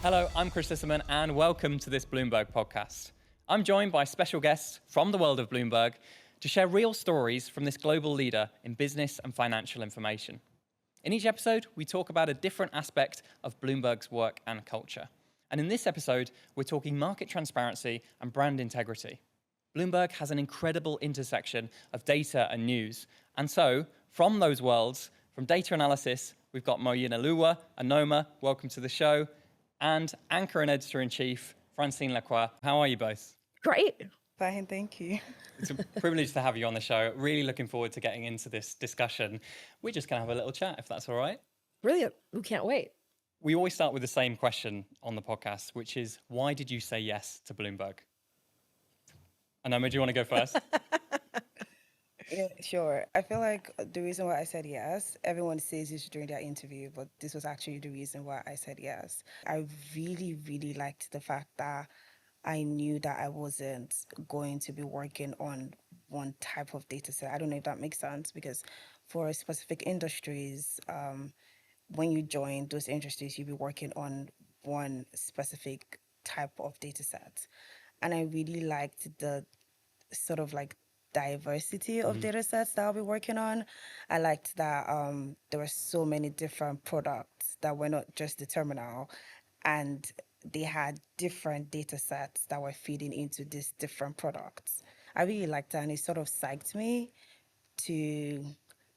Hello, I'm Chris Lisserman, and welcome to this Bloomberg podcast. I'm joined by special guests from the world of Bloomberg to share real stories from this global leader in business and financial information. In each episode, we talk about a different aspect of Bloomberg's work and culture. And in this episode, we're talking market transparency and brand integrity. Bloomberg has an incredible intersection of data and news. And so, from those worlds, from data analysis, we've got Moyinoluwa Anoma, welcome to the show, and anchor and editor-in-chief, Francine Lacqua. How are you both? Great. Fine, thank you. It's a privilege to have you on the show. Really looking forward to getting into this discussion. We're just going to have a little chat, if that's all right. Brilliant. We can't wait. We always start with the same question on the podcast, which is, why did you say yes to Bloomberg? Anoma, do you want to go first? Yeah, sure. I feel like the reason why I said yes, everyone says this during their interview, but this was actually the reason why I said yes. I really liked the fact that I knew that I wasn't going to be working on one type of data set. I don't know if that makes sense, because for specific industries, when you join those industries, you'll be working on one specific type of data set. And I really liked the sort of like diversity of data sets that I'll be working on. I liked that there were so many different products that were not just the terminal, and they had different data sets that were feeding into these different products. I really liked that, and it sort of psyched me to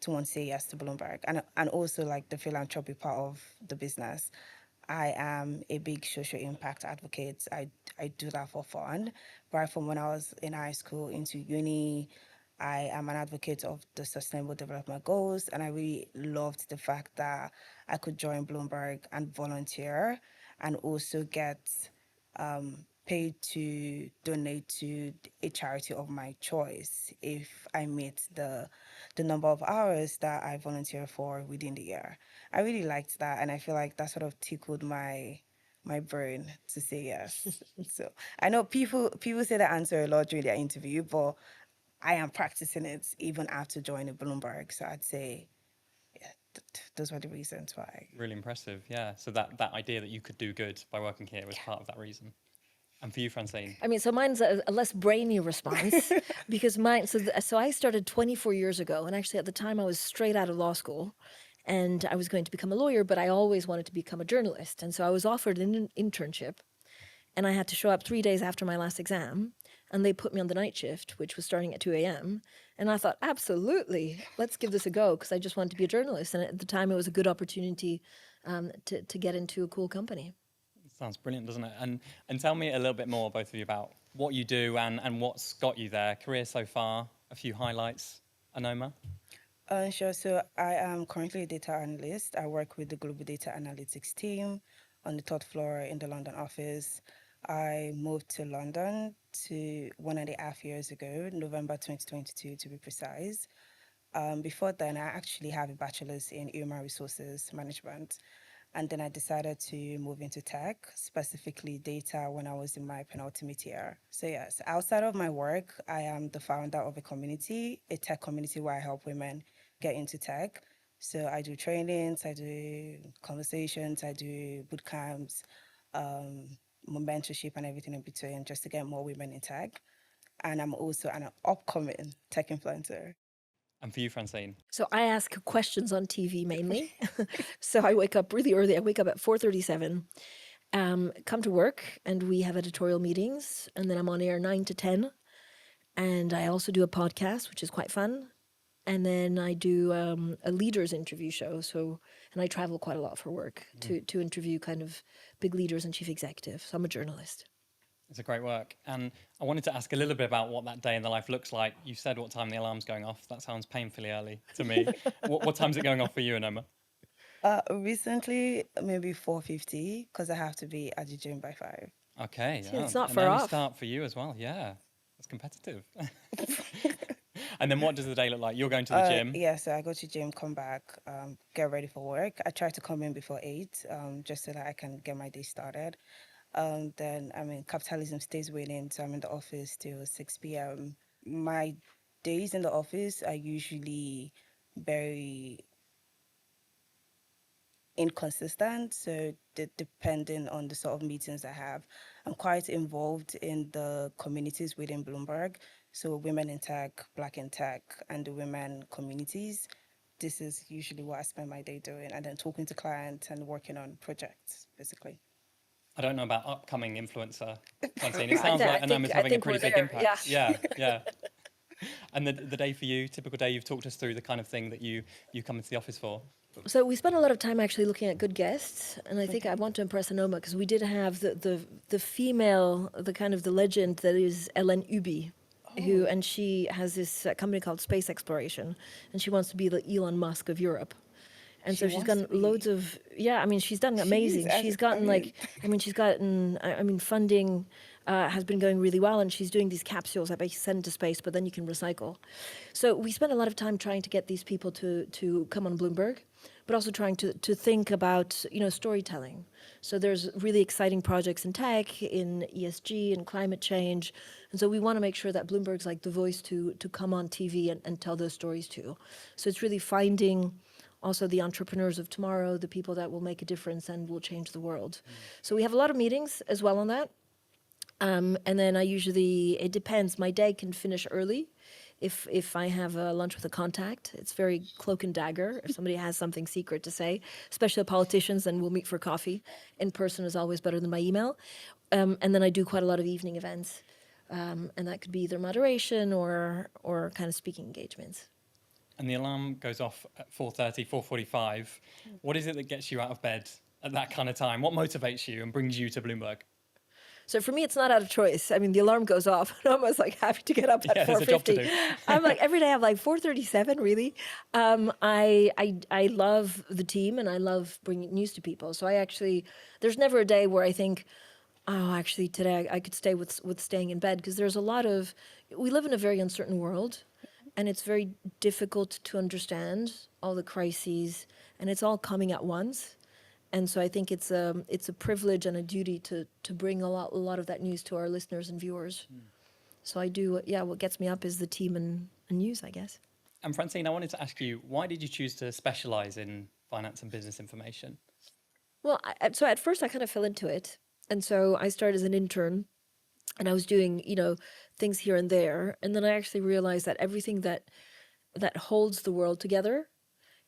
want to say yes to Bloomberg, and also like the philanthropy part of the business. I am a big social impact advocate. I do that for fun. Right from when I was in high school into uni, I am an advocate of the Sustainable Development Goals, and I really loved the fact that I could join Bloomberg and volunteer and also get paid to donate to a charity of my choice if I meet the number of hours that I volunteer for within the year. I really liked that, and I feel like that sort of tickled my brain to say yes. So I know people say that answer a lot during their interview, but I am practicing it even after joining Bloomberg. So I'd say, yeah, those were the reasons why. Really impressive, yeah. So that idea that you could do good by working here was part of that reason. And for you, Francine? I mean, so mine's a less brainy response because so I started 24 years ago. And actually at the time I was straight out of law school and I was going to become a lawyer, but I always wanted to become a journalist. And so I was offered an internship and I had to show up 3 days after my last exam. And they put me on the night shift, which was starting at 2 a.m. And I thought, absolutely, let's give this a go, because I just wanted to be a journalist. And at the time, it was a good opportunity to get into a cool company. Sounds brilliant, doesn't it? And tell me a little bit more, both of you, about what you do and what's got you there. Career so far, a few highlights. Anoma? Sure. So I am currently a data analyst. I work with the global data analytics team on the third floor in the London office. I moved to London 1.5 years ago, November 2022 to be precise. Before then, I actually have a bachelor's in human resources management. And then I decided to move into tech, specifically data, when I was in my penultimate year. So yes, outside of my work, I am the founder of a tech community where I help women get into tech. So I do trainings, I do conversations, I do boot camps, mentorship and everything in between, just to get more women in tech. And I'm also an upcoming tech influencer. And for you, Francine? So I ask questions on TV mainly. So I wake up really early. I wake up at 4:37, come to work, and we have editorial meetings. And then I'm on air 9 to 10. And I also do a podcast, which is quite fun. And then I do a leaders interview show. And I travel quite a lot for work to interview kind of big leaders and chief executives. So I'm a journalist. It's a great work. And I wanted to ask a little bit about what that day in the life looks like. You said what time the alarm's going off. That sounds painfully early to me. What time's it going off for you, Anoma? Recently, maybe 4:50, because I have to be at the gym by 5. Okay. See, it's not an far early off. start for you as well. Yeah, that's competitive. And then what does the day look like? You're going to the gym? Yeah, so I go to gym, come back, get ready for work. I try to come in before 8, just so that I can get my day started. Then, I mean, capitalism stays winning, so I'm in the office till 6 p.m. My days in the office are usually very inconsistent. So depending on the sort of meetings I have, I'm quite involved in the communities within Bloomberg. So women in tech, Black in tech, and the women communities. This is usually what I spend my day doing, and then talking to clients and working on projects, basically. I don't know about upcoming influencer, Francine. It I sounds thi- like I think- Anoma's I having a think pretty we're big there, impact. yeah. Yeah. And the day for you, typical day, you've talked us through the kind of thing that you come into the office for. So we spent a lot of time actually looking at good guests, and I think I want to impress Anoma because we did have the female, the kind of the legend that is Ellen Ubi, and she has this company called Space Exploration, and she wants to be the Elon Musk of Europe. And She so she's wants gotten to be. loads of, I mean, she's done She is, amazing. She's gotten she's gotten, funding has been going really well, and she's doing these capsules that basically send into space, but then you can recycle. So we spent a lot of time trying to get these people to come on Bloomberg, but also trying to think about, storytelling. So there's really exciting projects in tech, in ESG, and climate change. And so we want to make sure that Bloomberg's like the voice to come on TV and tell those stories too. So it's really finding also the entrepreneurs of tomorrow, the people that will make a difference and will change the world. So we have a lot of meetings as well on that. And then it depends. My day can finish early if I have a lunch with a contact. It's very cloak and dagger. If somebody has something secret to say, especially politicians, then we'll meet for coffee. In person is always better than by email. And then I do quite a lot of evening events. And that could be either moderation or kind of speaking engagements. And the alarm goes off at 4:30, 4:45. What is it that gets you out of bed at that kind of time? What motivates you and brings you to Bloomberg? So for me, it's not out of choice. I mean, the alarm goes off, and I'm almost like happy to get up at There's a job to 4:50. do. I'm like every day. I'm like 4:37. Really, I love the team, and I love bringing news to people. So there's never a day where I think, oh, actually today I could stay with staying in bed, because there's a lot of, we live in a very uncertain world, and it's very difficult to understand all the crises, and it's all coming at once. And so I think it's a privilege and a duty to bring a lot of that news to our listeners and viewers. So I do, what gets me up is the team and news, I guess. And Francine, I wanted to ask you, why did you choose to specialize in finance and business information? Well, so at first I kind of fell into it. And so I started as an intern, and I was doing, things here and there. And then I actually realized that everything that holds the world together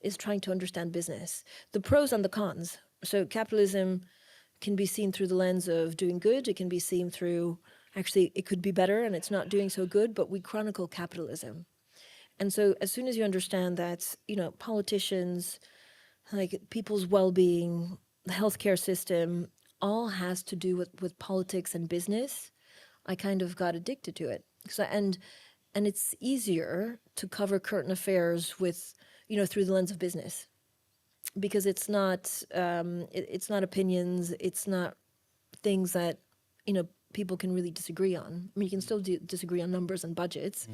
is trying to understand business, the pros and the cons. So capitalism can be seen through the lens of doing good. It can be seen through, actually, it could be better and it's not doing so good, but we chronicle capitalism. And so as soon as you understand that, politicians, like people's well-being, the healthcare system, all has to do with politics and business, I kind of got addicted to it. And it's easier to cover current affairs with, through the lens of business, because it's not opinions, it's not things that people can really disagree on. I mean, you can still disagree on numbers and budgets,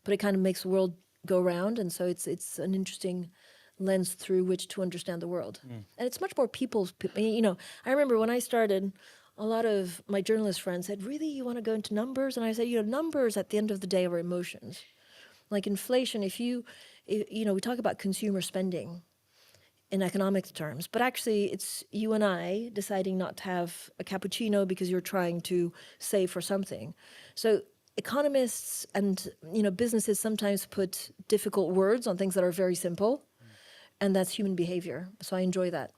but it kind of makes the world go round, and so it's an interesting lens through which to understand the world. And it's much more people's. I remember when I started, a lot of my journalist friends said, "Really, you want to go into numbers?" And I said, numbers at the end of the day are emotions. Like inflation, we talk about consumer spending in economic terms, but actually it's you and I deciding not to have a cappuccino because you're trying to save for something. So economists and businesses sometimes put difficult words on things that are very simple, and that's human behavior. So I enjoy that.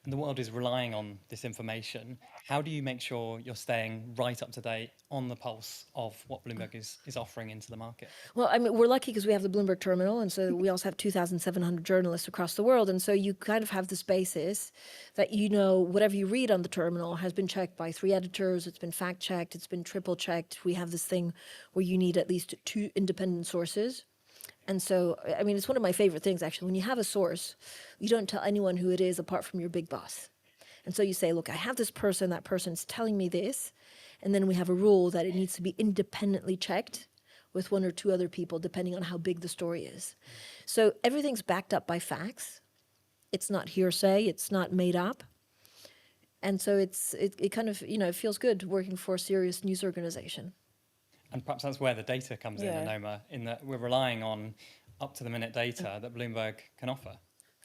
And the world is relying on this information. How do you make sure you're staying right up to date on the pulse of what Bloomberg is offering into the market? Well, I mean, we're lucky because we have the Bloomberg terminal, and so we also have 2,700 journalists across the world. And so you kind of have this basis that whatever you read on the terminal has been checked by 3 editors, it's been fact-checked, it's been triple-checked. We have this thing where you need at least 2 independent sources. And so, I mean, it's one of my favorite things, actually. When you have a source, you don't tell anyone who it is apart from your big boss. And so you say, look, I have this person, that person's telling me this. And then we have a rule that it needs to be independently checked with 1 or 2 other people, depending on how big the story is. So everything's backed up by facts. It's not hearsay. It's not made up. And so it kind of, it feels good working for a serious news organization. And perhaps that's where the data comes in, Anoma, in that we're relying on up-to-the-minute data that Bloomberg can offer.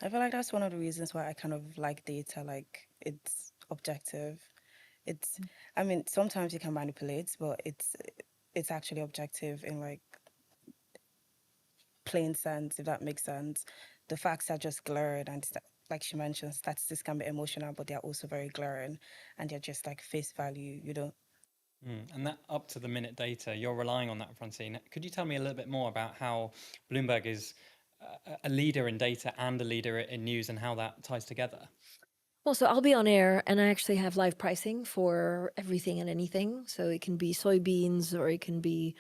I feel like that's one of the reasons why I kind of like data. Like it's objective. It's, I mean, sometimes you can manipulate, but it's actually objective in like plain sense, if that makes sense. The facts are just glaring, and like she mentioned, statistics can be emotional, but they're also very glaring, and they're just like face value. You don't. And that up to the minute data, you're relying on that, Francine. Could you tell me a little bit more about how Bloomberg is a leader in data and a leader in news and how that ties together? Well, so I'll be on air and I actually have live pricing for everything and anything. So it can be soybeans or it can be,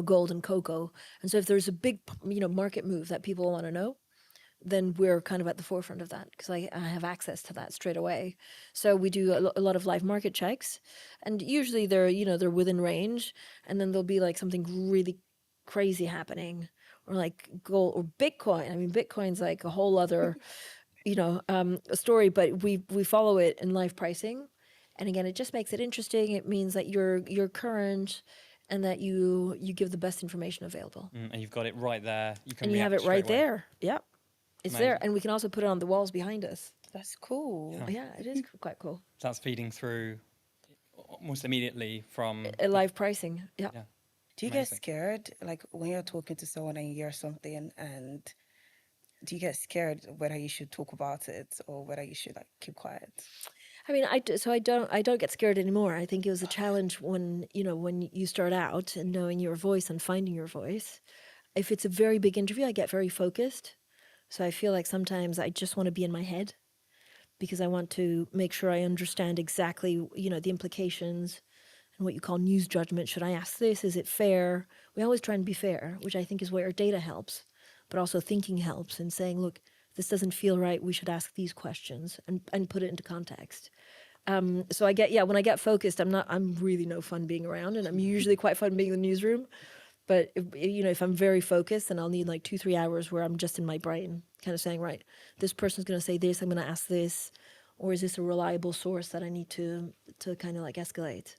gold and cocoa. And so if there's a big, market move that people want to know, then we're kind of at the forefront of that because I have access to that straight away. So we do a lot of live market checks, and usually they're within range, and then there'll be like something really crazy happening, or like gold or Bitcoin. I mean, Bitcoin's like a whole other, a story, but we follow it in live pricing, and again, it just makes it interesting. It means that you're current, and that you give the best information available. And you've got it right there. You can and you have react it right straight away. there. Yep. It's Amazing. there, and we can also put it on the walls behind us. That's cool. Yeah, it is quite cool. That's feeding through almost immediately from Live pricing. Yeah. Do you get Amazing. scared, like when you're talking to someone and you hear something, and do you get scared whether you should talk about it or whether you should like keep quiet? I mean, I don't get scared anymore. I think it was a challenge when you start out and knowing your voice and finding your voice. If it's a very big interview, I get very focused. So I feel like sometimes I just want to be in my head because I want to make sure I understand exactly, the implications and what you call news judgment. Should I ask this? Is it fair? We always try and be fair, which I think is where data helps, but also thinking helps and saying, look, this doesn't feel right. We should ask these questions and put it into context. So when I get focused, I'm really no fun being around, and I'm usually quite fun being in the newsroom. But if I'm very focused, then I'll need like 2-3 hours where I'm just in my brain, kind of saying, right, this person's going to say this, I'm going to ask this, or is this a reliable source that I need to kind of like escalate?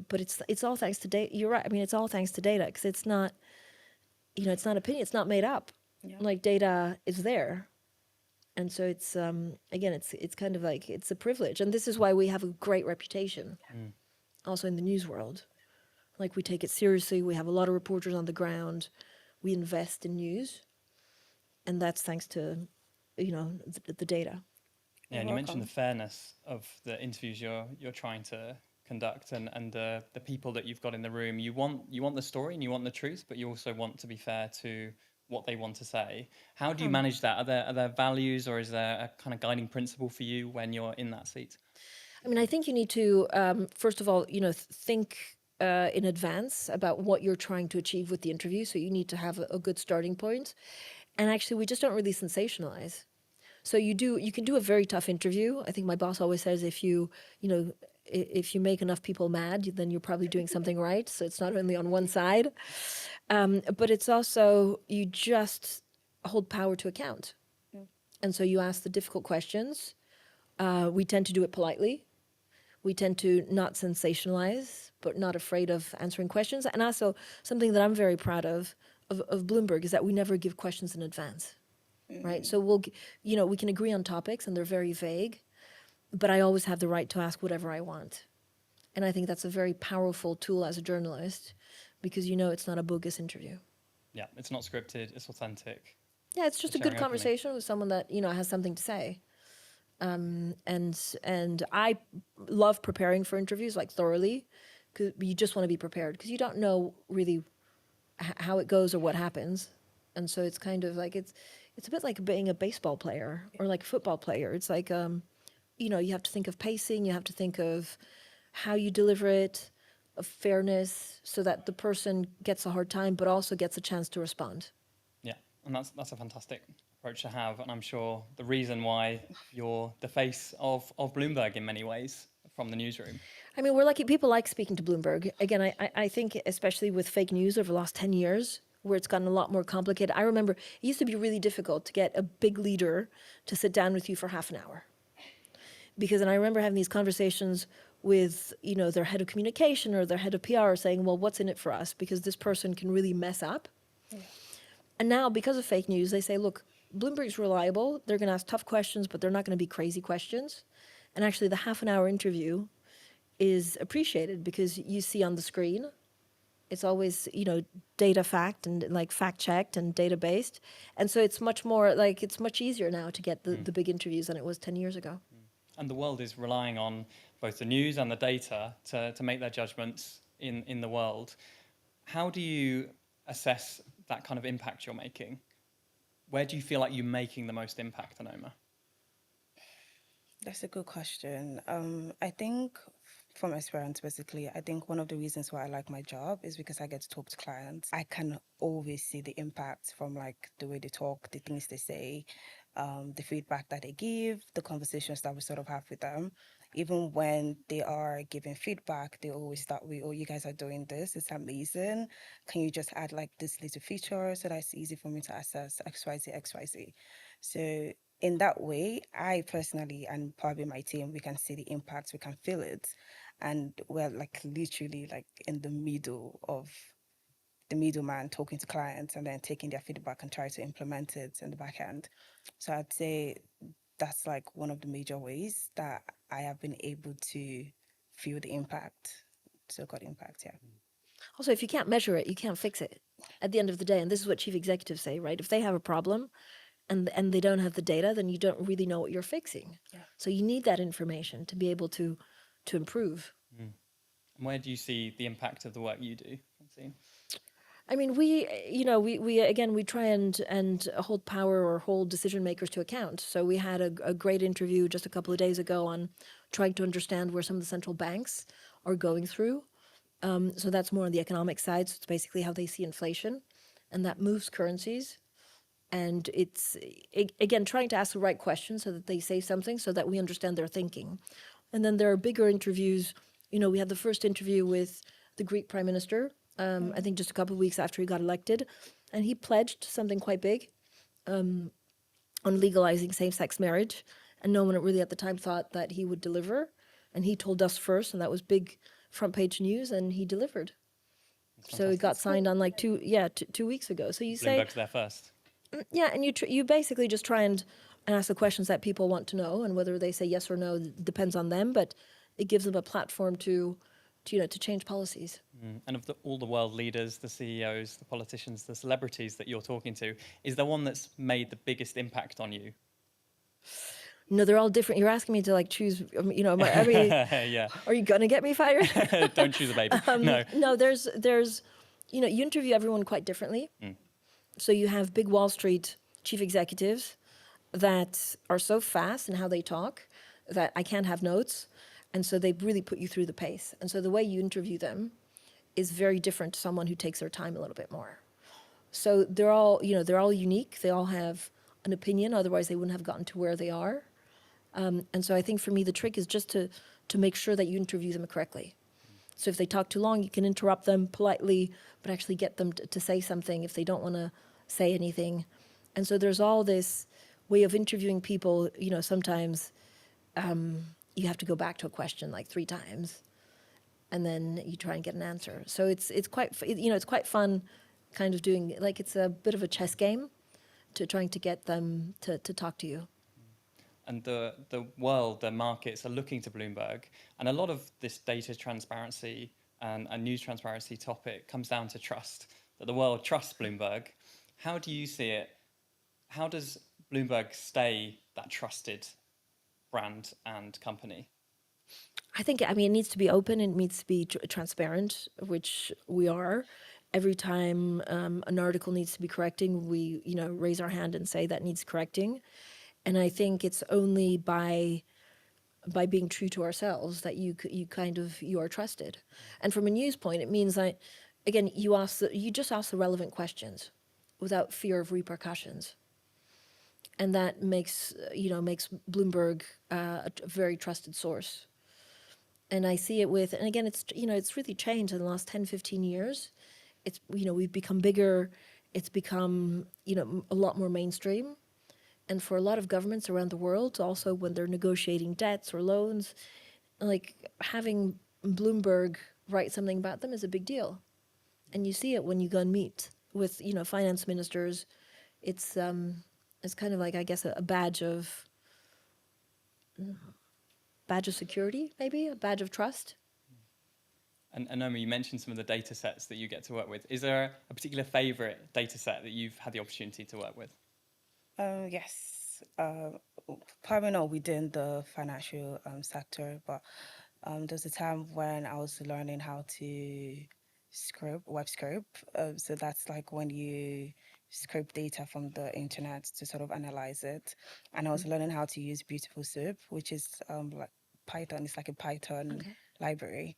But it's all thanks to data. You're right. I mean, it's all thanks to data because it's not, it's not opinion. It's not made up. Yeah. Like data is there, and so it's again, it's kind of like it's a privilege, and this is why we have a great reputation, also in the news world. Like we take it seriously. We have a lot of reporters on the ground. We invest in news, and that's thanks to, the data. Yeah, and you mentioned the fairness of the interviews you're trying to conduct and the people that you've got in the room. You want the story and you want the truth, but you also want to be fair to what they want to say. How do you manage that? Are there values, or is there a kind of guiding principle for you when you're in that seat? I mean, I think you need to first of all, think in advance about what you're trying to achieve with the interview. So you need to have a good starting point. And actually, we just don't really sensationalize. So you can do a very tough interview. I think my boss always says if you make enough people mad, then you're probably doing something right. So it's not only on one side, but it's also you just hold power to account. And so you ask the difficult questions. We tend to do it politely. We tend to not sensationalize, but not afraid of answering questions. And also something that I'm very proud of Bloomberg is that we never give questions in advance, right? So we can agree on topics and they're very vague, but I always have the right to ask whatever I want. And I think that's a very powerful tool as a journalist because it's not a bogus interview. Yeah, it's not scripted, it's authentic. Yeah, it's just a good conversation with someone that, has something to say. And I love preparing for interviews like thoroughly because you just want to be prepared because you don't know really how it goes or what happens. And so it's kind of like, it's a bit like being a baseball player or like a football player. It's like, you have to think of pacing, you have to think of how you deliver it, of fairness so that the person gets a hard time, but also gets a chance to respond. Yeah, and that's a fantastic approach to have, and I'm sure the reason why you're the face of Bloomberg in many ways from the newsroom. I mean, we're lucky. People like speaking to Bloomberg. Again, I think especially with fake news over the last 10 years, where it's gotten a lot more complicated. I remember it used to be really difficult to get a big leader to sit down with you for half an hour. And I remember having these conversations with, their head of communication or their head of PR saying, well, what's in it for us? Because this person can really mess up. Yeah. And now, because of fake news, they say, look, Bloomberg's reliable. They're going to ask tough questions, but they're not going to be crazy questions. And actually, the half an hour interview is appreciated because you see on the screen, it's always, data fact and like fact checked and data based. And so it's much more like, it's much easier now to get the big interviews than it was 10 years ago. And the world is relying on both the news and the data to make their judgments in the world. How do you assess that kind of impact you're making? Where do you feel like you're making the most impact, Anoma? That's a good question. I think from experience, basically, I think one of the reasons why I like my job is because I get to talk to clients. I can always see the impact from like the way they talk, the things they say, the feedback that they give, the conversations that we sort of have with them. Even when they are giving feedback, they always start with, "Oh, you guys are doing this. It's amazing. Can you just add like this little feature so that it's easy for me to access XYZ, XYZ?" So in that way, I personally and probably my team, we can see the impact, we can feel it. And we're like literally like in the middle of the middleman talking to clients and then taking their feedback and try to implement it in the back end. So I'd say that's like one of the major ways that I have been able to feel the impact. So got impact, yeah. Also, if you can't measure it, you can't fix it at the end of the day. And this is what chief executives say, right? If they have a problem and they don't have the data, then you don't really know what you're fixing. Yeah. So you need that information to be able to improve. And where do you see the impact of the work you do, Francine? I mean, we try and hold power or hold decision makers to account. So we had a great interview just a couple of days ago on trying to understand where some of the central banks are going through. So that's more on the economic side. So it's basically how they see inflation, and that moves currencies. And it's, again, trying to ask the right questions so that they say something so that we understand their thinking. And then there are bigger interviews. We had the first interview with the Greek Prime Minister, I think just a couple of weeks after he got elected. And he pledged something quite big on legalizing same-sex marriage. And no one really at the time thought that he would deliver. And he told us first, and that was big front-page news, and he delivered. So it got signed on like 2 weeks ago. So you say... Bloomberg's there first. Yeah, and you basically just try and ask the questions that people want to know, and whether they say yes or no depends on them, but it gives them a platform to change policies. And of all the world leaders, the CEOs, the politicians, the celebrities that you're talking to, is there one that's made the biggest impact on you? No, they're all different. You're asking me to like choose, Yeah. Are you going to get me fired? Don't choose a baby. No. No, there's you interview everyone quite differently. So you have big Wall Street chief executives that are so fast in how they talk that I can't have notes. And so they really put you through the pace. And so the way you interview them is very different to someone who takes their time a little bit more. So they're all unique. They all have an opinion. Otherwise, they wouldn't have gotten to where they are. And so I think for me, the trick is just to make sure that you interview them correctly. So if they talk too long, you can interrupt them politely, but actually get them to say something if they don't want to say anything. And so there's all this way of interviewing people. Sometimes you have to go back to a question like 3 times, and then you try and get an answer. So it's quite fun, kind of doing like it's a bit of a chess game, to trying to get them to talk to you. And the world, the markets are looking to Bloomberg. And a lot of this data transparency and news transparency topic comes down to trust, that the world trusts Bloomberg. How do you see it? How does Bloomberg stay that trusted brand and company? I think, it needs to be open, and it needs to be transparent, which we are. Every time an article needs to be correcting, we raise our hand and say that needs correcting. And I think it's only by being true to ourselves that you are trusted. And from a news point, it means that, again, you just ask the relevant questions without fear of repercussions. And that makes Bloomberg a very trusted source. And I see it and again, it's really changed in the last 10, 15 years. It's, we've become bigger. It's become, a lot more mainstream. And for a lot of governments around the world, also when they're negotiating debts or loans, like having Bloomberg write something about them is a big deal. And you see it when you go and meet with, finance ministers. It's It's kind of like, I guess, a badge of security, maybe a badge of trust. And Anoma, you mentioned some of the data sets that you get to work with. Is there a particular favorite data set that you've had the opportunity to work with? Yes. Probably not within the financial sector, but there was a time when I was learning how to web script. So that's like when you scrape data from the internet to sort of analyze it. And I was learning how to use Beautiful Soup, which is like Python. It's like a Python Okay. library.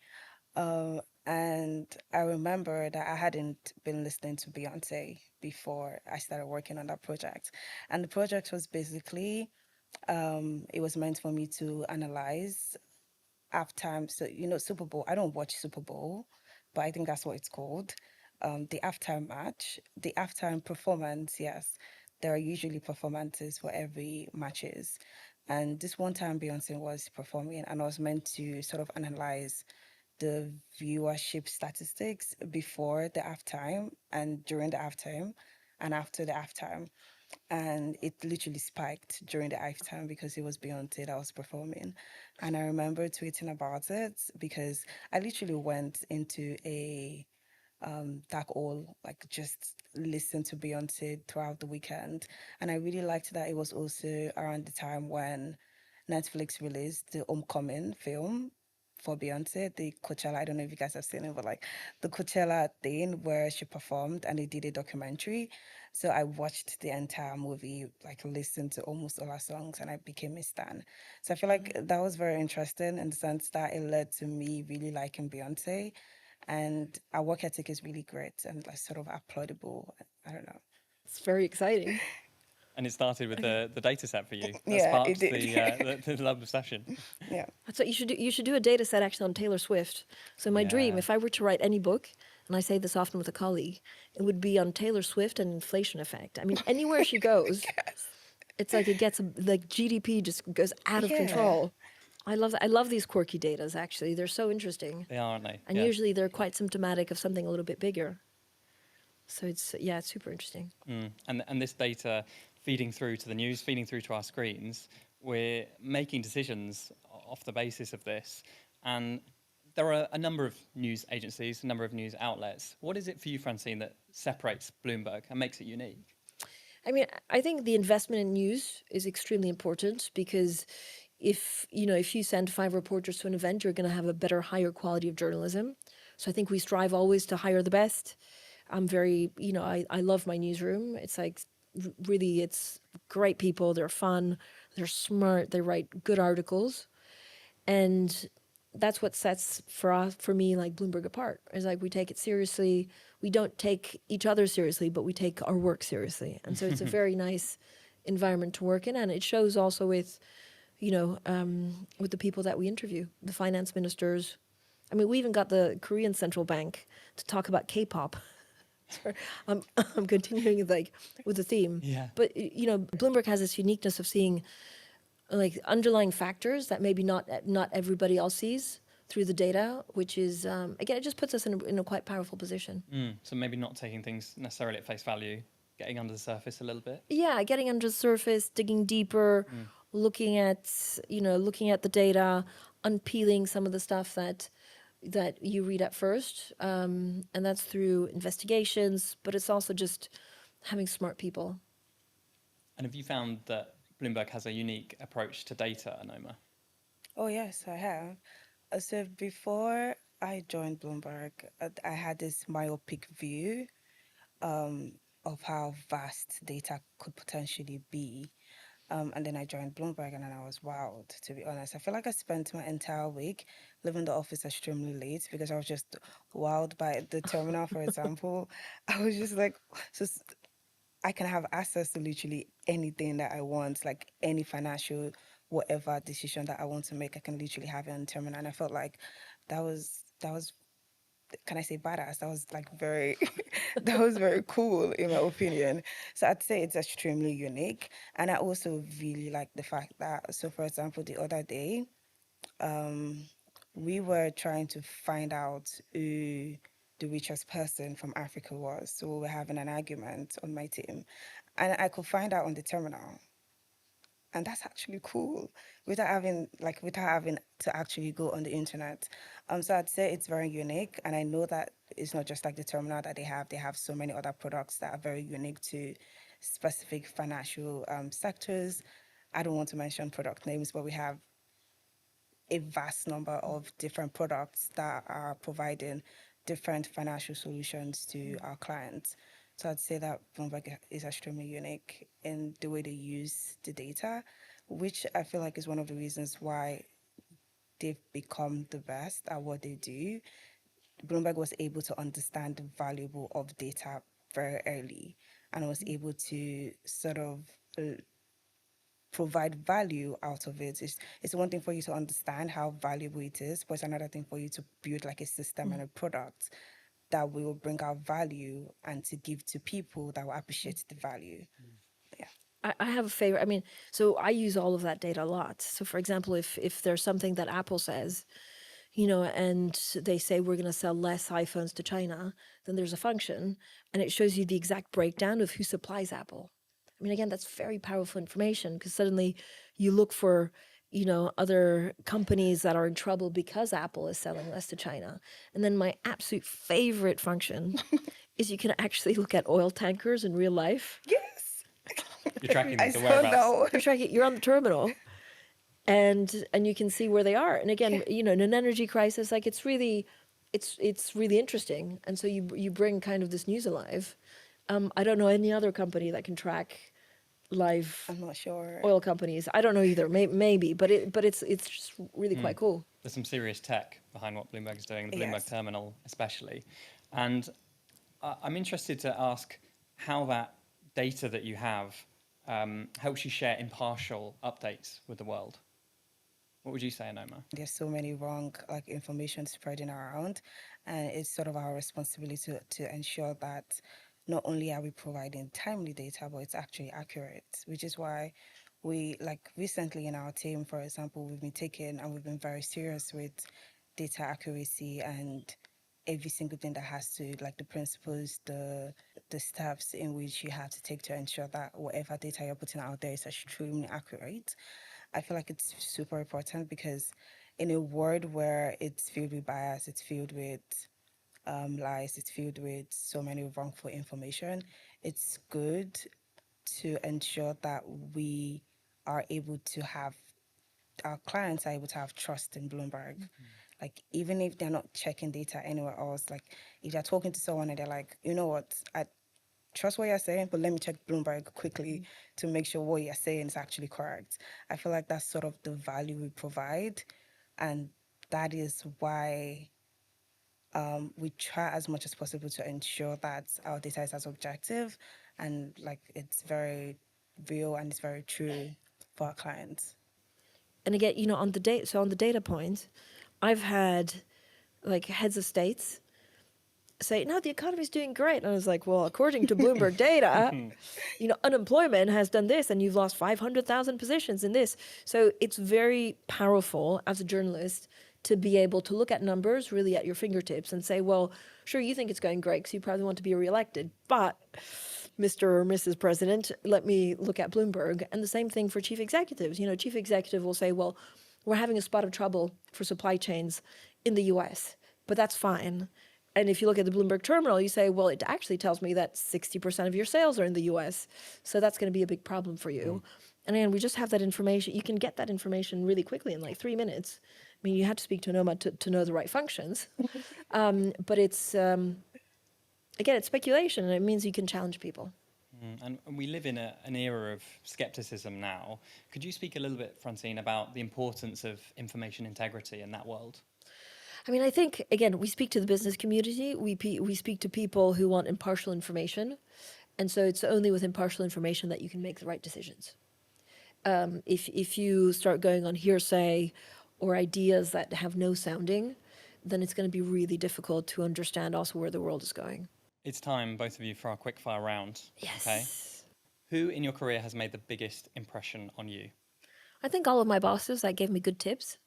And I remember that I hadn't been listening to Beyonce before I started working on that project. And the project was basically, it was meant for me to analyze halftime. So, Super Bowl, I don't watch Super Bowl, but I think that's what it's called. The halftime match, the halftime performance, yes. There are usually performances for every matches. And this one time Beyonce was performing and I was meant to sort of analyze the viewership statistics before the halftime and during the halftime and after the halftime. And it literally spiked during the halftime because it was Beyonce that was performing. And I remember tweeting about it because I literally went into a dark hole, like just listen to Beyonce throughout the weekend. And I really liked that it was also around the time when Netflix released the Homecoming film for Beyonce, the Coachella. I don't know if you guys have seen it, but like the Coachella thing where she performed and they did a documentary. So I watched the entire movie, like listened to almost all her songs, and I became a stan. So I feel like that was very interesting in the sense that it led to me really liking Beyonce. And our work ethic is really great and like sort of applaudable. I don't know. It's very exciting. And it started with the data set for you. That Yeah, it sparked did. the love obsession. Yeah. That's what you should do. You should do a data set actually on Taylor Swift. So my dream, Yeah. if I were to write any book, and I say this often with a colleague, it would be on Taylor Swift and inflation effect. I mean, anywhere she goes, Yes. it's like it gets like GDP just goes out of Yeah. control. I love that. I love these quirky datas. Actually, they're so interesting, They are, aren't they? and Yeah. usually they're quite symptomatic of something a little bit bigger. So it's super interesting. And this data feeding through to the news, feeding through to our screens, we're making decisions off the basis of this. And there are a number of news agencies, a number of news outlets. What is it for you, Francine, that separates Bloomberg and makes it unique? I mean, I think the investment in news is extremely important because if you send 5 reporters to an event, you're going to have a better, higher quality of journalism. So I think we strive always to hire the best. I'm very, I love my newsroom. It's like really, it's great people. They're fun. They're smart. They write good articles, and that's what sets for me like Bloomberg apart. Is like we take it seriously. We don't take each other seriously, but we take our work seriously, and so it's a very nice environment to work in, and it shows also with with the people that we interview, the finance ministers. I mean, we even got the Korean Central Bank to talk about K-pop. Sorry, I'm continuing like with the theme. Yeah. But Bloomberg has this uniqueness of seeing like underlying factors that maybe not everybody else sees through the data, which is again, it just puts us in a quite powerful position. So maybe not taking things necessarily at face value, getting under the surface a little bit. Yeah, getting under the surface, digging deeper, looking at the data, unpeeling some of the stuff that you read at first, and that's through investigations, but it's also just having smart people. And have you found that Bloomberg has a unique approach to data, Anoma? Oh, yes, I have. So before I joined Bloomberg, I had this myopic view of how vast data could potentially be. And then I joined Bloomberg and then I was wowed, to be honest. I feel like I spent my entire week leaving the office extremely late because I was just wowed by the terminal, for example. I was just like, I can have access to literally anything that I want, like any financial, whatever decision that I want to make, I can literally have it on terminal. And I felt like that was can I say badass? That was like very, that was very cool in my opinion. So I'd say it's extremely unique. And I also really like the fact that, so for example, the other day, um, we were trying to find out who the richest person from Africa was. So we were having an argument on my team. and I could find out on the terminal. And that's actually cool without having to actually go on the internet. So I'd say it's very unique, and I know that it's not just like the terminal that they have. They have so many other products that are very unique to specific financial sectors. I don't want to mention product names, but we have a vast number of different products that are providing different financial solutions to our clients. So I'd say that Bloomberg is extremely unique in the way they use the data, which I feel like is one of the reasons why they've become the best at what they do. Bloomberg was able to understand the value of data very early and was able to sort of provide value out of it. It's one thing for you to understand how valuable it is, but it's another thing for you to build like a system and a product that will bring out value and to give to people that will appreciate the value. Yeah. I have a favorite. I mean, so I use all of that data a lot. So, for example, if there's something that Apple says, and they say we're going to sell less iPhones to China, then there's a function and it shows you the exact breakdown of who supplies Apple. I mean, again, that's very powerful information because suddenly you look for, other companies that are in trouble because Apple is selling less to China. And then my absolute favorite function is you can actually look at oil tankers in real life. Yes. You're tracking I the saw whereabouts. that. You're on the terminal and you can see where they are. And again, in an energy crisis, like it's really interesting. And so you bring kind of this news alive. I don't know any other company that can track live I'm not sure. oil companies. I don't know either. Maybe, but it's just really quite cool. There's some serious tech behind what Bloomberg is doing, the Bloomberg Yes. terminal especially. And I'm interested to ask how that data that you have helps you share impartial updates with the world. What would you say, Anoma? There's so many wrong information spreading around, and it's sort of our responsibility to ensure that not only are we providing timely data, but it's actually accurate, which is why we recently in our team, for example, we've been very serious with data accuracy and every single thing that has to the principles, the steps in which you have to take to ensure that whatever data you're putting out there is extremely accurate. I feel like it's super important because in a world where it's filled with bias, it's filled with lies, it's filled with so many wrongful information, it's good to ensure that we are able to have our clients are able to have trust in Bloomberg. Like even if they're not checking data anywhere else, like if they're talking to someone and they're like, you know what, I trust what you're saying, but let me check Bloomberg quickly to make sure what you're saying is actually correct. I feel like that's sort of the value we provide, and that is why we try as much as possible to ensure that our data is as objective and it's very real and it's very true for our clients. And again, on the data point, I've had heads of states say, no, the economy is doing great. And I was like, well, according to Bloomberg data, unemployment has done this and you've lost 500,000 positions in this. So it's very powerful as a journalist to be able to look at numbers really at your fingertips and say, well, sure, you think it's going great because you probably want to be reelected, but Mr. or Mrs. President, let me look at Bloomberg. And the same thing for chief executives. Chief executive will say, well, we're having a spot of trouble for supply chains in the US, but that's fine. And if you look at the Bloomberg terminal, you say, well, it actually tells me that 60% of your sales are in the US. So that's going to be a big problem for you. And again, we just have that information. You can get that information really quickly in 3 minutes. I mean, you have to speak to Anoma to know the right functions. But it's, again, it's speculation, and it means you can challenge people. And we live in an era of skepticism now. Could you speak a little bit, Francine, about the importance of information integrity in that world? I mean, I think, again, we speak to the business community. We speak to people who want impartial information. And so it's only with impartial information that you can make the right decisions. If you start going on hearsay or ideas that have no sounding, then it's going to be really difficult to understand also where the world is going. It's time, both of you, for our quickfire round. Yes. Okay. Who in your career has made the biggest impression on you? I think all of my bosses that gave me good tips.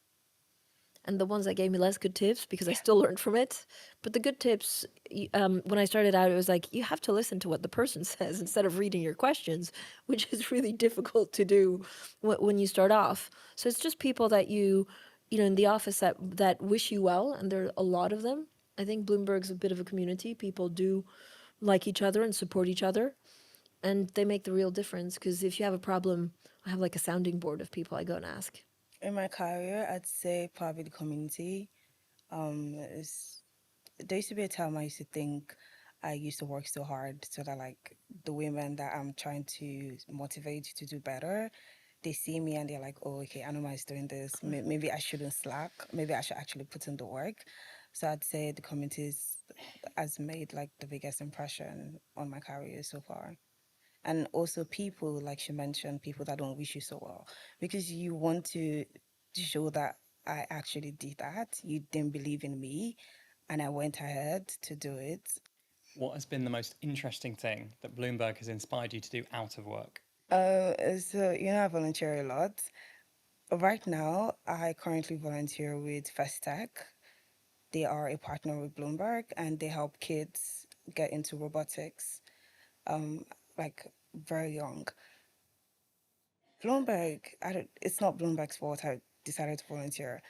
and the ones that gave me less good tips because I still learned from it. But the good tips, when I started out, it was like you have to listen to what the person says instead of reading your questions, which is really difficult to do when you start off. So it's just people that in the office that wish you well, and there are a lot of them. I think Bloomberg's a bit of a community. People do like each other and support each other, and they make the real difference. Because if you have a problem, I have like a sounding board of people I go and ask. In my career, I'd say probably the community. Is There used to be a time I used to think I used to work so hard so that like the women that I'm trying to motivate to do better, they see me and they're like, oh, okay, Anoma is doing this. Maybe I shouldn't slack. Maybe I should actually put in the work. So I'd say the communities has made like the biggest impression on my career so far. And also people, like she mentioned, people that don't wish you so well, because you want to show that I actually did that. You didn't believe in me, and I went ahead to do it. What has been the most interesting thing that Bloomberg has inspired you to do out of work? So I volunteer a lot. Right now, I currently volunteer with First Tech. They are a partner with Bloomberg, and they help kids get into robotics, um, like very young. Bloomberg, it's not Bloomberg's fault I decided to volunteer.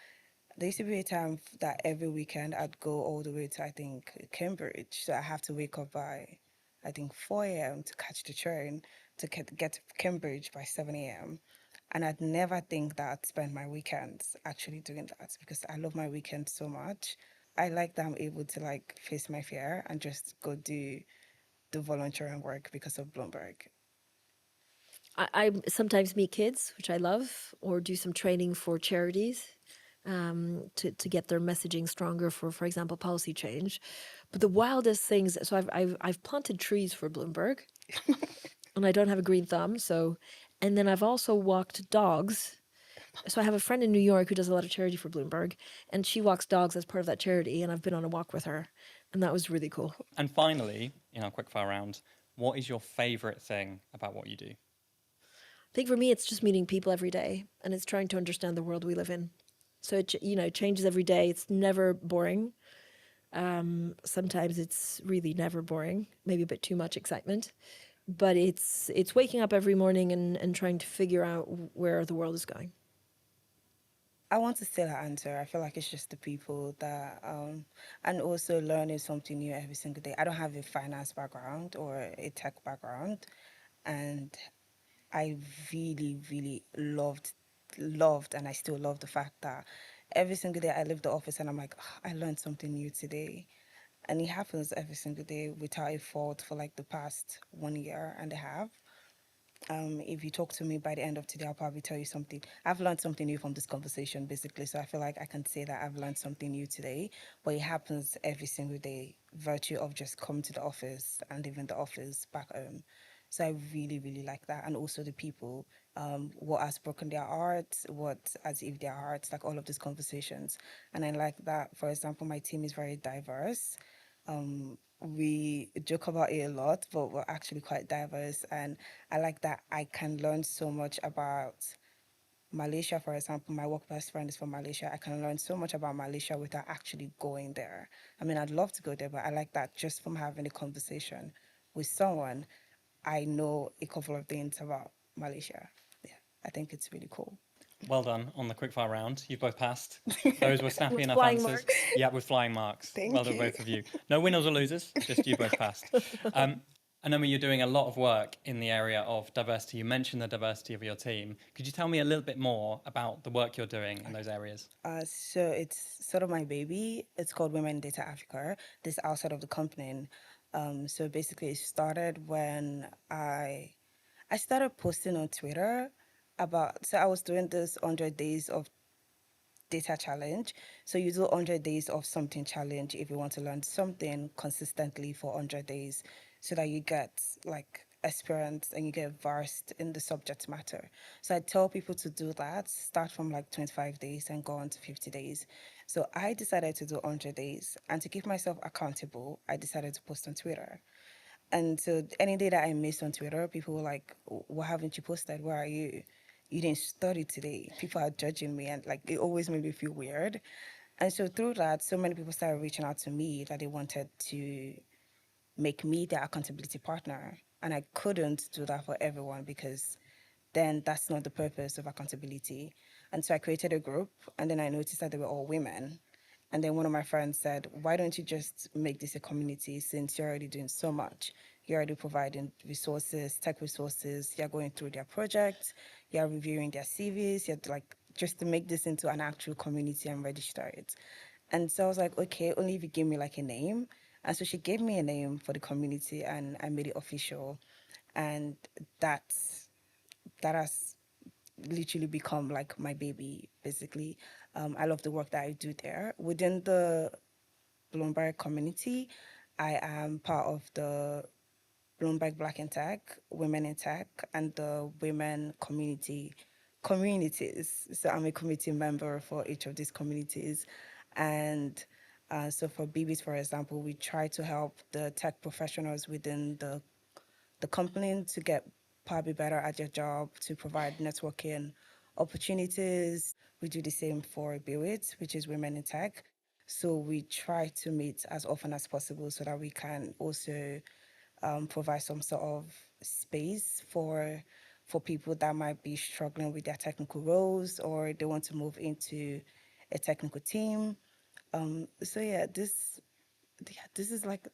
There used to be a time that every weekend I'd go all the way to, I think, Cambridge. So I have to wake up by, I think, 4 a.m. to catch the train to get to Cambridge by 7 a.m. And I'd never think that I'd spend my weekends actually doing that because I love my weekends so much. I like that I'm able to like face my fear and just go do the volunteering work because of Bloomberg. I sometimes meet kids, which I love, or do some training for charities to get their messaging stronger for example, policy change. But the wildest things, so I've planted trees for Bloomberg, and I don't have a green thumb, so, and then I've also walked dogs. So I have a friend in New York who does a lot of charity for Bloomberg, and she walks dogs as part of that charity, and I've been on a walk with her, and that was really cool. And finally, in our quickfire round, what is your favourite thing about what you do? I think for me, it's just meeting people every day, and it's trying to understand the world we live in. So it changes every day. It's never boring. Sometimes it's really never boring. Maybe a bit too much excitement, but it's waking up every morning and trying to figure out where the world is going. I want to still answer. I feel like it's just the people that, and also learning something new every single day. I don't have a finance background or a tech background, and I really, really loved, and I still love the fact that every single day I leave the office and I'm like, "Ah, I learned something new today." And it happens every single day without a fault for like the past 1 year and a half. If you talk to me by the end of today, I'll probably tell you something. I've learned something new from this conversation, basically. So I feel like I can say that I've learned something new today, but it happens every single day, virtue of just coming to the office and leaving the office back home. So I really, really like that. And also the people, what has broken their hearts, what has if their hearts, like all of these conversations. And I like that, for example, my team is very diverse. We joke about it a lot, but we're actually quite diverse. And I like that I can learn so much about Malaysia, for example. My work best friend is from Malaysia. I can learn so much about Malaysia without actually going there. I mean, I'd love to go there, but I like that just from having a conversation with someone, I know a couple of things about Malaysia. Yeah, I think it's really cool. Well done on the quickfire round. You've both passed. Those were snappy With enough flying answers. marks. Yeah, with flying marks. Thank Well done, you. both of you. No winners or losers, just you both passed. Anoma, you're doing a lot of work in the area of diversity. You mentioned the diversity of your team. Could you tell me a little bit more about the work you're doing in those areas? So it's sort of my baby. It's called Women in Data Africa. This is outside of the company. So basically, it started when I started posting on Twitter about. So I was doing this 100 days of data challenge. So you do 100 days of something challenge if you want to learn something consistently for 100 days so that you get like experience and you get versed in the subject matter. So I tell people to do that, start from like 25 days and go on to 50 days. So I decided to do 100 days, and to keep myself accountable, I decided to post on Twitter. And so any day that I missed on Twitter, people were like, "What haven't you posted? Where are you?" you didn't study today. People are judging me, and like it always made me feel weird. And so through that, so many people started reaching out to me that they wanted to make me their accountability partner. And I couldn't do that for everyone because then that's not the purpose of accountability. And so I created a group, and then I noticed that they were all women. And then one of my friends said, why don't you just make this a community since you're already doing so much? You're already providing resources, tech resources, you're going through their projects, you're reviewing their CVs, you're like, just to make this into an actual community and register it. And so I was like, okay, only if you give me like a name. And so she gave me a name for the community and I made it official. And that's that has literally become like my baby, basically. I love the work that I do there. Within the Bloomberg community, I am part of the Bloomberg Black in Tech, Women in Tech, and the women communities. So I'm a committee member for each of these communities. And so for BBs, for example, we try to help the tech professionals within the company to get probably better at their job, to provide networking opportunities. We do the same for BWIT, which is Women in Tech. So we try to meet as often as possible so that we can also provide some sort of space for people that might be struggling with their technical roles or they want to move into a technical team. So this is like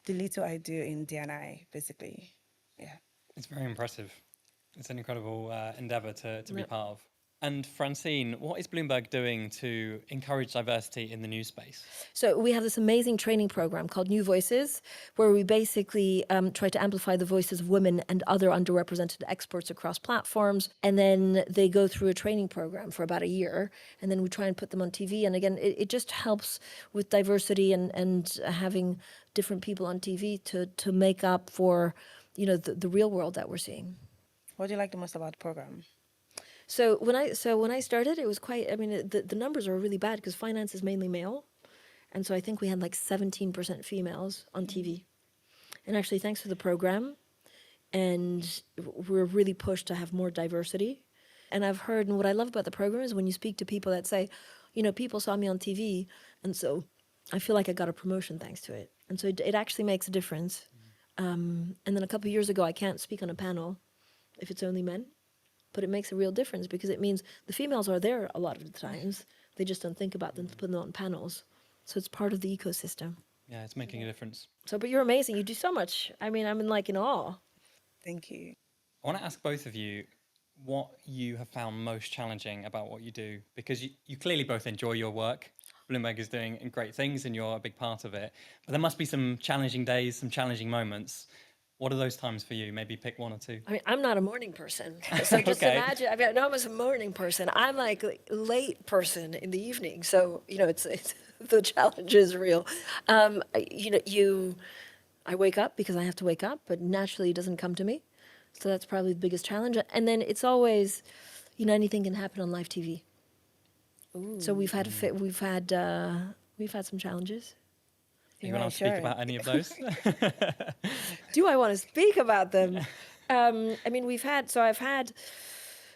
the little I do in DNI, basically. Yeah. It's very impressive. It's an incredible endeavour to be part of. And Francine, what is Bloomberg doing to encourage diversity in the news space? So we have this amazing training program called New Voices, where we basically try to amplify the voices of women and other underrepresented experts across platforms. And then they go through a training program for about a year, and then we try and put them on TV. And again, it just helps with diversity and having different people on TV to make up for, the real world that we're seeing. What do you like the most about the program? So when I started, it was quite. I mean, the numbers are really bad because finance is mainly male, and so I think we had like 17% females on TV. And actually, thanks for the program, and we're really pushed to have more diversity. And I've heard, and what I love about the program is when you speak to people that say, people saw me on TV, and so I feel like I got a promotion thanks to it. And so it actually makes a difference. And then a couple of years ago, I can't speak on a panel if it's only men. But it makes a real difference because it means the females are there a lot of the times. They just don't think about them to put them on panels. So it's part of the ecosystem. Yeah, it's making a difference. So, but you're amazing. You do so much. I mean, I'm in awe. Thank you. I want to ask both of you what you have found most challenging about what you do, because you clearly both enjoy your work. Bloomberg is doing great things and you're a big part of it. But there must be some challenging days, some challenging moments. What are those times for you? Maybe pick one or two. I mean, I'm not a morning person. So just Okay. imagine, I mean, no, I'm a morning person. I'm like late person in the evening. So, it's the challenge is real. I wake up because I have to wake up, but naturally it doesn't come to me. So that's probably the biggest challenge. And then it's always, anything can happen on live TV. Ooh. So we've had some challenges. Anyone else speak about any of those? Do I want to speak about them? I mean,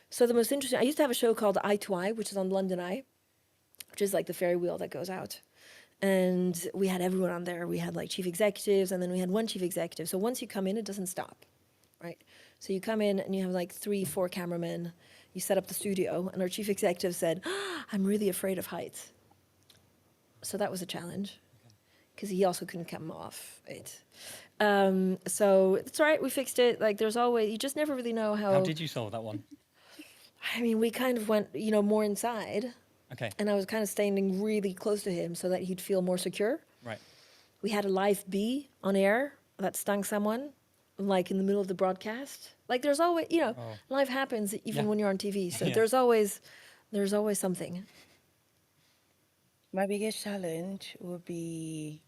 so the most interesting, I used to have a show called Eye to Eye, which is on London Eye, which is like the ferry wheel that goes out. And we had everyone on there. We had like chief executives, and then we had one chief executive. So once you come in, it doesn't stop, right? So you come in and you have like 3-4 cameramen. You set up the studio, and our chief executive said, I'm really afraid of heights. So that was a challenge, because he also couldn't come off it. So it's all right, we fixed it. Like there's always, you just never really know how. How did you solve that one? I mean, we kind of went, more inside. Okay. And I was kind of standing really close to him so that he'd feel more secure. Right. We had a live bee on air that stung someone, like in the middle of the broadcast. Like there's always, life happens even when you're on TV. So there's always something. My biggest challenge would be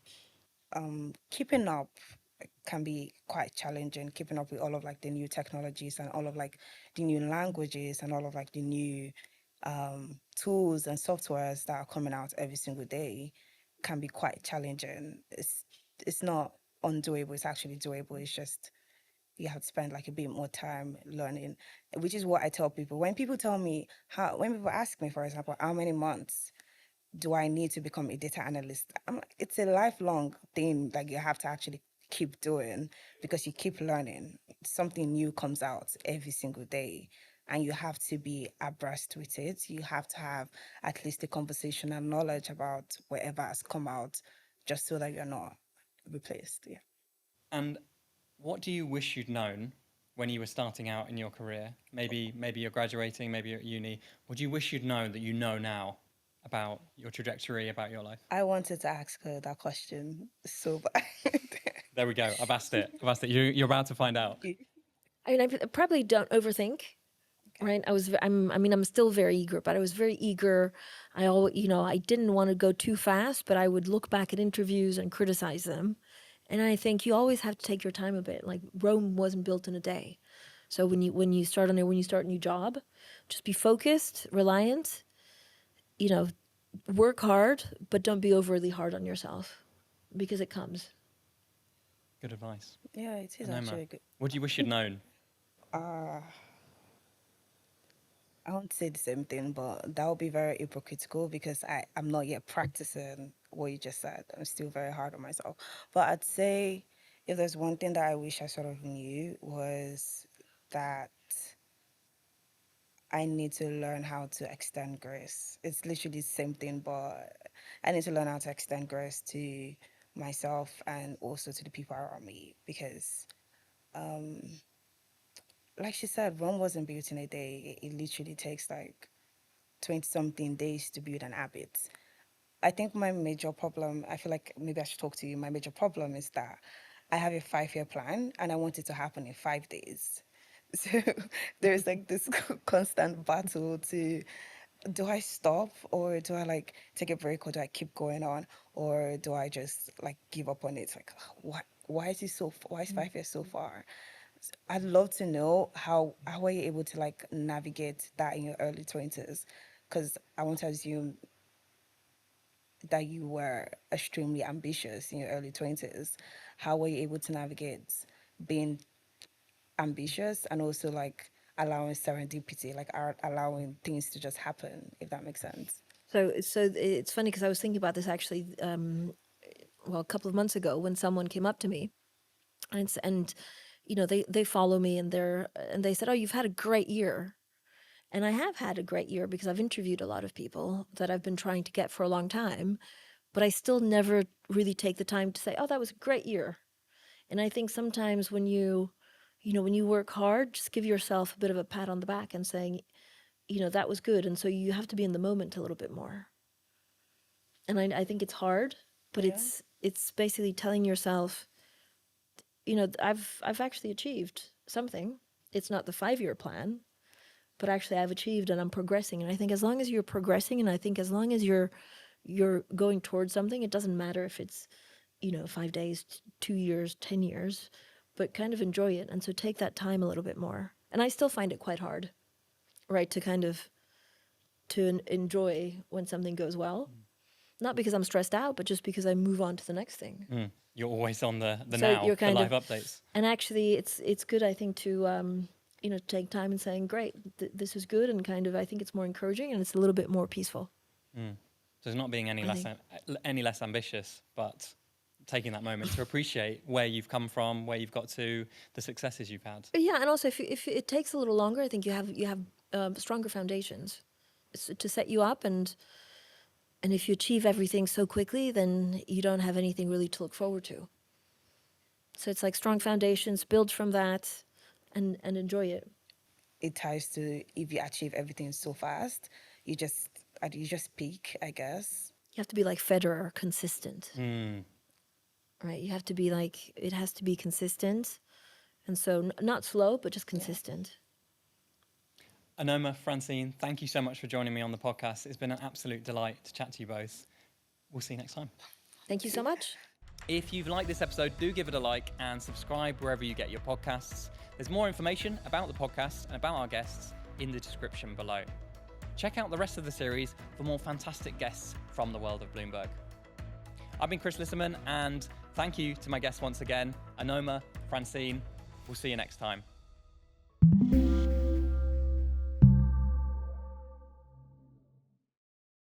keeping up can be quite challenging, keeping up with all of like the new technologies and all of like the new languages and all of like the new tools and softwares that are coming out every single day can be quite challenging. It's not undoable, it's actually doable. It's just you have to spend like a bit more time learning, which is what I tell people. When people tell me when people ask me, for example, how many months do I need to become a data analyst? It's a lifelong thing that you have to actually keep doing because you keep learning. Something new comes out every single day and you have to be abreast with it. You have to have at least a conversational knowledge about whatever has come out just so that you're not replaced. Yeah. And what do you wish you'd known when you were starting out in your career? Maybe you're graduating, maybe you're at uni. What do you wish you'd known that you know now about your trajectory, about your life? I wanted to ask her that question so bad. There we go. I've asked it. You're about to find out. I mean, I probably don't overthink. Right. I'm still very eager, but I was very eager. I didn't want to go too fast, but I would look back at interviews and criticize them. And I think you always have to take your time a bit. Like Rome wasn't built in a day. So when you start a new job, just be focused, reliant, work hard, but don't be overly hard on yourself because it comes. Good advice. Yeah, it is Anoma, actually good. what do you wish you'd known? I won't say the same thing, but that would be very hypocritical because I'm not yet practicing what you just said. I'm still very hard on myself. But I'd say if there's one thing that I wish I sort of knew was that I need to learn how to extend grace. It's literally the same thing, but I need to learn how to extend grace to myself and also to the people around me because like she said, Rome wasn't built in a day. It literally takes like 20-something days to build an habit. I think my major problem, I feel like maybe I should talk to you. My major problem is that I have a 5-year plan and I want it to happen in 5 days. So there's like this constant battle to, do I stop or do I like take a break or do I keep going on or do I just like give up on it? It's like, why is 5 years so far? I'd love to know how are you able to like navigate that in your early 20s? Because I want to assume that you were extremely ambitious in your early 20s. How were you able to navigate being ambitious and also like allowing serendipity, like allowing things to just happen, if that makes sense? So it's funny because I was thinking about this actually, a couple of months ago when someone came up to me and they follow me and they said, "Oh, you've had a great year." And I have had a great year because I've interviewed a lot of people that I've been trying to get for a long time, but I still never really take the time to say, "Oh, that was a great year." And I think sometimes when you work hard, just give yourself a bit of a pat on the back and saying, that was good. And so you have to be in the moment a little bit more. And I think it's hard, but Yeah. it's basically telling yourself, I've actually achieved something. It's not the 5-year plan, but actually I've achieved and I'm progressing. And I think as long as you're progressing, and I think as long as you're going towards something, it doesn't matter if it's 5 days, 2 years, 10 years, but kind of enjoy it. And so take that time a little bit more. And I still find it quite hard, right, to kind of enjoy when something goes well. Not because I'm stressed out, but just because I move on to the next thing. You're always on the So now, you're the kind live of- updates. And actually, it's good, I think, to take time and saying, great, this is good, and kind of I think it's more encouraging and it's a little bit more peaceful. So it's not being any less ambitious, but taking that moment to appreciate where you've come from, where you've got to, the successes you've had. But yeah, and also if it takes a little longer, I think you have stronger foundations to set you up, and if you achieve everything so quickly, then you don't have anything really to look forward to. So it's like strong foundations, build from that, and enjoy it. It ties to if you achieve everything so fast, you just peak, I guess. You have to be like Federer, consistent. Right? You have to be like, it has to be consistent. And so not slow, but just consistent. Anoma, Francine, thank you so much for joining me on the podcast. It's been an absolute delight to chat to you both. We'll see you next time. Thank you so much. If you've liked this episode, do give it a like and subscribe wherever you get your podcasts. There's more information about the podcast and about our guests in the description below. Check out the rest of the series for more fantastic guests from the world of Bloomberg. I've been Chris Lisserman, and thank you to my guests once again, Anoma, Francine. We'll see you next time.